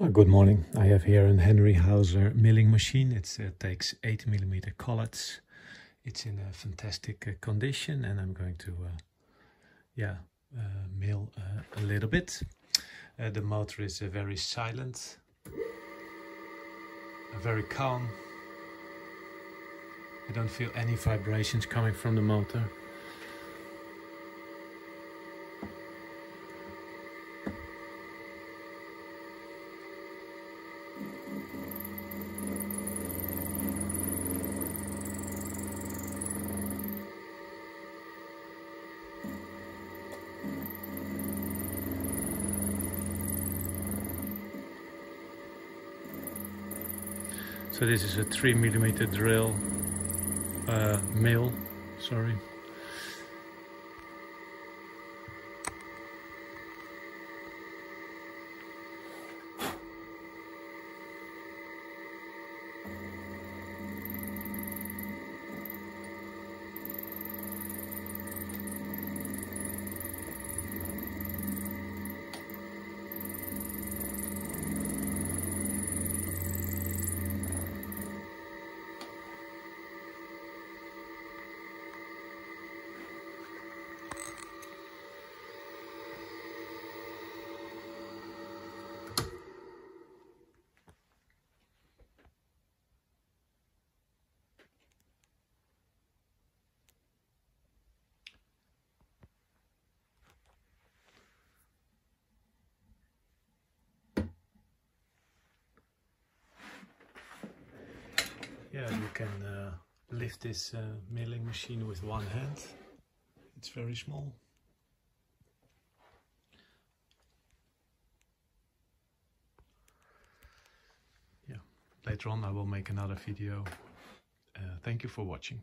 Good morning. I have here an Henri Hauser milling machine. It takes 8mm collets. It's in a fantastic condition, and I'm going to mill a little bit. The motor is very silent, very calm. I don't feel any vibrations coming from the motor. So this is a 3mm drill mill, sorry. Yeah, you can lift this milling machine with one hand. It's very small. Yeah, later on I will make another video. Thank you for watching.